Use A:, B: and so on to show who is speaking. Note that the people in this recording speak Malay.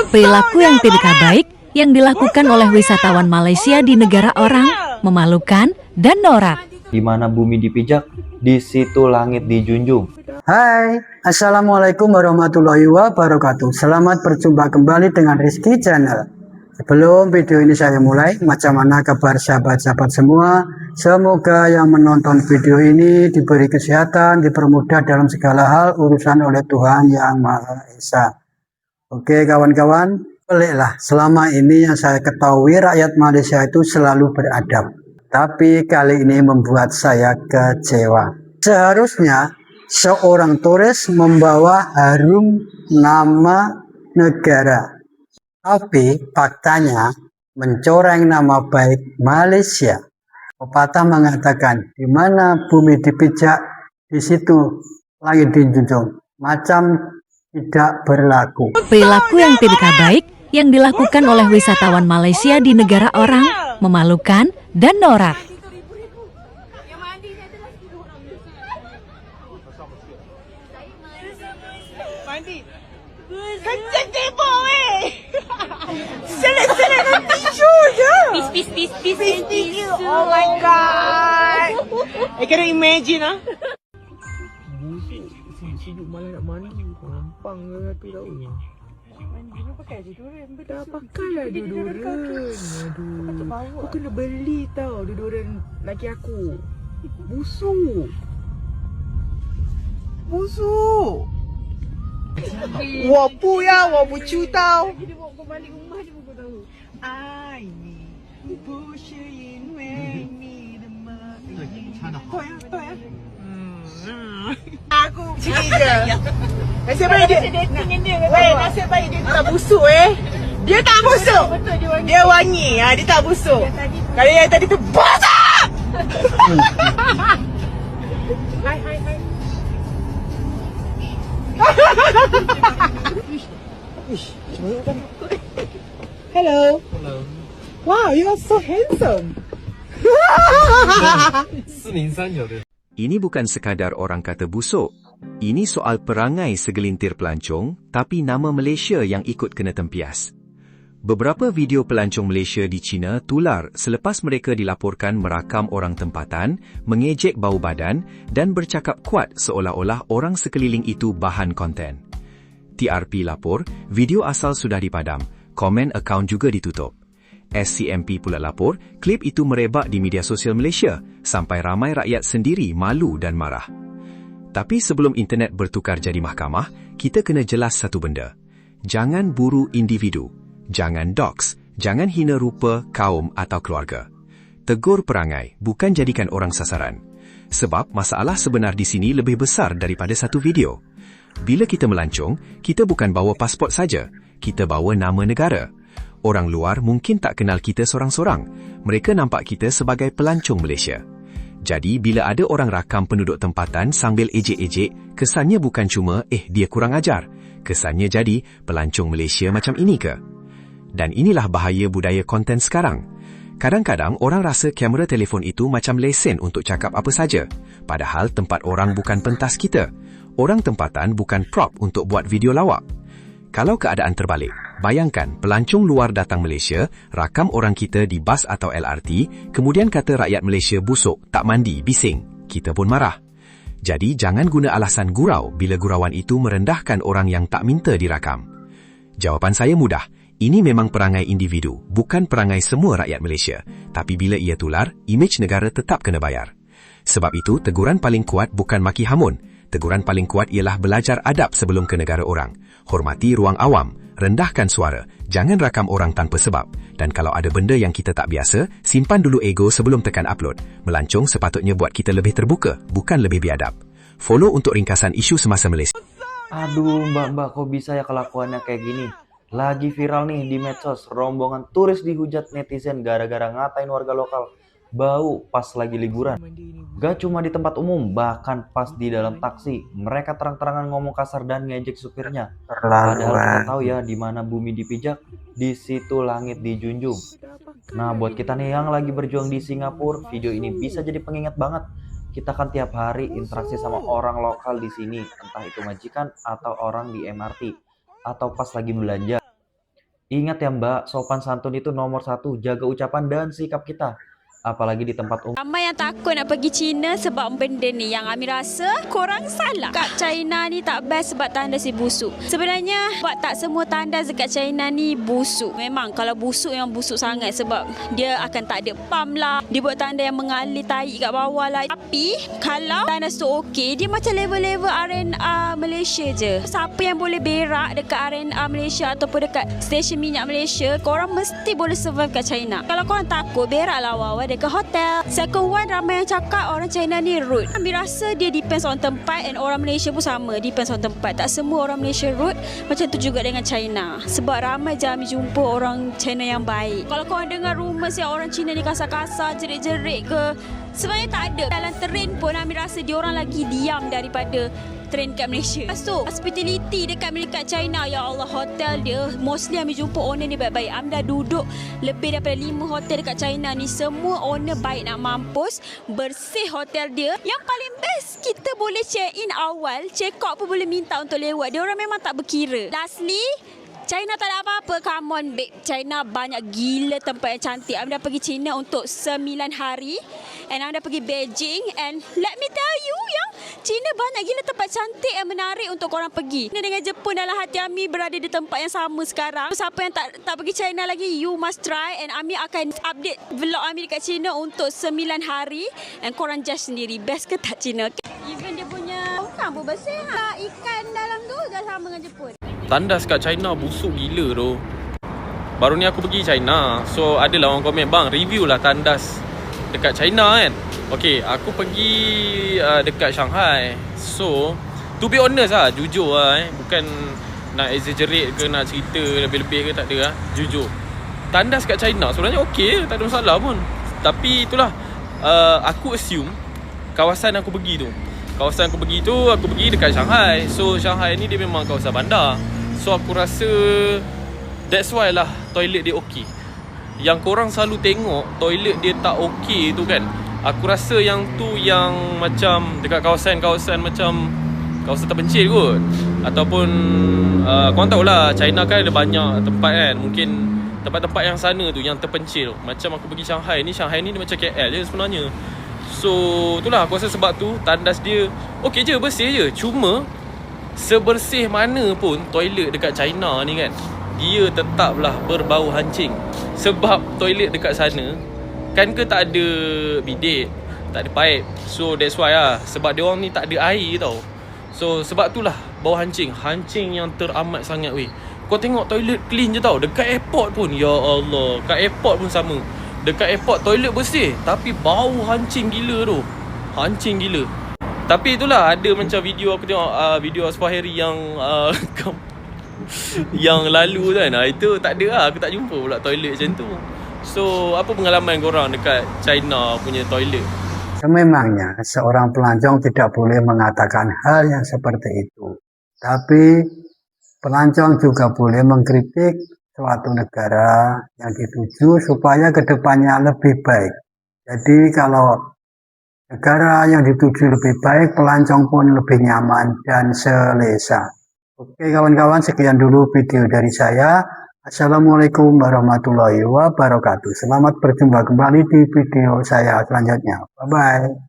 A: Perilaku yang tidak baik yang dilakukan oleh wisatawan Malaysia di negara orang memalukan dan norak.
B: Di mana bumi dipijak, di situ langit dijunjung.
C: Hai, Assalamualaikum warahmatullahi wabarakatuh. Selamat berjumpa kembali dengan Rizky Channel. Sebelum video ini saya mulai, macam mana kabar sahabat-sahabat semua? Semoga yang menonton video ini diberi kesehatan, dipermudah dalam segala hal urusan oleh Tuhan Yang Maha Esa. Oke kawan-kawan, peliklah, selama ini yang saya ketahui rakyat Malaysia itu selalu beradab. Tapi kali ini membuat saya kecewa. Seharusnya seorang turis membawa harum nama negara. Tapi faktanya mencoreng nama baik Malaysia. Pepatah mengatakan, di mana bumi dipijak, di situ langit dijunjung. Macam tidak berlaku.
A: Perilaku yang tidak baik yang dilakukan oleh wisatawan Malaysia di negara orang memalukan dan norak.
D: Kencing tembok weh. Selek tisu je. Peace tisu. Oh my god. I cannot imagine ah.
E: Busuk malah nak mandi. Gampang ke tu tahu.
D: Mandi ni pakai deodoran.
E: Dah pakai lah deodoran. Aduh. Aku kena beli tau deodoran laki aku. Busuk.
D: Wah pu ya, wah bucu tau. Dia bawa kau balik rumah je kau tahu. I need push in when me the money. Toh ya. Aku sini je. Nasib baik dia. Weh, nasib baik dia tak busuk Dia tak busuk. Dia wangi. Dia tak busuk. Kalau yang tadi tu busuk. Hai. Hello. Wow, you are so handsome.
F: Ini bukan sekadar orang kata busuk. Ini soal perangai segelintir pelancong, tapi nama Malaysia yang ikut kena tempias. Beberapa video pelancong Malaysia di China tular selepas mereka dilaporkan merakam orang tempatan, mengejek bau badan dan bercakap kuat seolah-olah orang sekeliling itu bahan konten. TRP lapor, video asal sudah dipadam, komen akaun juga ditutup. SCMP pula lapor, klip itu merebak di media sosial Malaysia sampai ramai rakyat sendiri malu dan marah. Tapi sebelum internet bertukar jadi mahkamah, kita kena jelas satu benda. Jangan buru individu. Jangan dox, jangan hina rupa, kaum atau keluarga. Tegur perangai, bukan jadikan orang sasaran. Sebab masalah sebenar di sini lebih besar daripada satu video. Bila kita melancong, kita bukan bawa pasport saja, kita bawa nama negara. Orang luar mungkin tak kenal kita sorang-sorang. Mereka nampak kita sebagai pelancong Malaysia. Jadi bila ada orang rakam penduduk tempatan sambil ejek-ejek, kesannya bukan cuma, dia kurang ajar. Kesannya jadi, pelancong Malaysia macam ini ke? Dan inilah bahaya budaya konten sekarang. Kadang-kadang orang rasa kamera telefon itu macam lesen untuk cakap apa saja. Padahal tempat orang bukan pentas kita. Orang tempatan bukan prop untuk buat video lawak. Kalau keadaan terbalik, bayangkan pelancong luar datang Malaysia, rakam orang kita di bas atau LRT, kemudian kata rakyat Malaysia busuk, tak mandi, bising. Kita pun marah. Jadi jangan guna alasan gurau bila gurauan itu merendahkan orang yang tak minta dirakam. Jawapan saya mudah. Ini memang perangai individu, bukan perangai semua rakyat Malaysia. Tapi bila ia tular, imej negara tetap kena bayar. Sebab itu, teguran paling kuat bukan maki hamun. Teguran paling kuat ialah belajar adab sebelum ke negara orang. Hormati ruang awam, rendahkan suara, jangan rakam orang tanpa sebab. Dan kalau ada benda yang kita tak biasa, simpan dulu ego sebelum tekan upload. Melancong sepatutnya buat kita lebih terbuka, bukan lebih biadab. Follow untuk ringkasan isu semasa Malaysia.
B: Aduh mbak kok bisa ya kelakuannya kayak gini? Lagi viral nih di medsos, rombongan turis dihujat netizen gara-gara ngatain warga lokal bau pas lagi liburan. Gak cuma di tempat umum, bahkan pas di dalam taksi, mereka terang-terangan ngomong kasar dan ngejek supirnya. Padahal kita tahu ya, di mana bumi dipijak, di situ langit dijunjung. Nah, buat kita nih yang lagi berjuang di Singapura, video ini bisa jadi pengingat banget. Kita kan tiap hari interaksi sama orang lokal di sini, entah itu majikan atau orang di MRT. Atau pas lagi belanja. Ingat ya Mbak, sopan santun itu nomor 1, jaga ucapan dan sikap kita. Apalagi di tempat umum.
G: Ramai yang takut nak pergi China sebab benda ni. Yang Ami rasa korang salah. Kat China ni tak best sebab tandas dia busuk. Sebenarnya buat tak semua tandas dekat China ni busuk. Memang kalau busuk yang busuk sangat sebab dia akan tak ada pump lah. Dia buat tandas yang mengalir tahi kat bawah lah. Tapi kalau tandas tu okey, dia macam level-level R&R Malaysia je. Siapa yang boleh berak dekat R&R Malaysia ataupun dekat stesen minyak Malaysia, korang mesti boleh survive kat China. Kalau korang takut, berak lah awal-awal dekat hotel. Second one, ramai yang cakap orang China ni rude. Kami rasa dia depends on tempat, and orang Malaysia pun sama, depends on tempat. Tak semua orang Malaysia rude. Macam tu juga dengan China. Sebab ramai je kami jumpa orang China yang baik. Kalau korang dengar rumours yang orang China ni kasar-kasar, jerit-jerit ke, sebenarnya tak ada. Dalam train pun kami rasa dia orang lagi diam daripada train kat Malaysia. Lepas tu, hospitality dekat China, ya Allah, hotel dia mostly kami jumpa owner ni baik-baik. Kami dah duduk lebih daripada 5 hotel dekat China ni, semua owner baik nak mampus, bersih hotel dia. Yang paling best, kita boleh check in awal, check out pun boleh minta untuk lewat. Dia orang memang tak berkira. Lastly, China tak ada apa-apa. Come on babe, China banyak gila tempat yang cantik. Kami dah pergi China untuk 9 hari, and kami dah pergi Beijing, and let me tell you yang China banyak gila tempat cantik yang menarik untuk korang pergi. China dengan Jepun dalam hati Ami berada di tempat yang sama sekarang. Siapa yang tak pergi China lagi, you must try, and Ami akan update vlog Ami dekat China untuk 9 hari, and korang judge sendiri, best ke tak China. Even dia punya orang pun bersih ha. Ikan dalam tu dah sama dengan Jepun.
H: Tandas kat China busuk gila tu. Baru ni aku pergi China, so adalah orang komen, bang review lah tandas dekat China kan. Okay, aku pergi dekat Shanghai. So to be honest lah, jujur lah bukan nak exaggerate ke nak cerita lebih-lebih ke, tak ada lah. Jujur, tandas kat China sebenarnya okay, tak ada masalah pun. Tapi itulah, aku assume kawasan aku pergi tu, aku pergi dekat Shanghai. So Shanghai ni dia memang kawasan bandar. So aku rasa that's why lah toilet dia okey. Yang korang selalu tengok toilet dia tak okey tu kan, aku rasa yang tu yang macam dekat kawasan-kawasan macam kawasan terpencil kot. Ataupun korang tahulah China kan ada banyak tempat kan. Mungkin tempat-tempat yang sana tu yang terpencil. Macam aku pergi Shanghai ni dia macam KL je sebenarnya. So itulah aku rasa sebab tu tandas dia okey je, bersih je. Cuma sebersih mana pun toilet dekat China ni kan, dia tetaplah berbau hancing. Sebab toilet dekat sana kan ke tak ada bidet, tak ada pipe. So that's why lah, sebab dia orang ni tak ada air tau. So sebab tu lah bau hancing yang teramat sangat weh. Kau tengok toilet clean je tau. Dekat airport pun, ya Allah, kat airport pun sama. Dekat airport toilet bersih, tapi bau hancing gila tu. Hancing gila. Tapi itulah, ada macam video aku tengok, video Asfah Harry yang yang lalu kan, itu tak ada lah, aku tak jumpa pula toilet macam tu. So apa pengalaman korang dekat China punya toilet?
C: Sememangnya seorang pelancong tidak boleh mengatakan hal yang seperti itu. Tapi pelancong juga boleh mengkritik suatu negara yang dituju supaya kedepannya lebih baik. Jadi kalau negara yang dituju lebih baik, pelancong pun lebih nyaman dan selesa. Oke kawan-kawan, sekian dulu video dari saya. Assalamualaikum warahmatullahi wabarakatuh. Selamat berjumpa kembali di video saya selanjutnya. Bye-bye.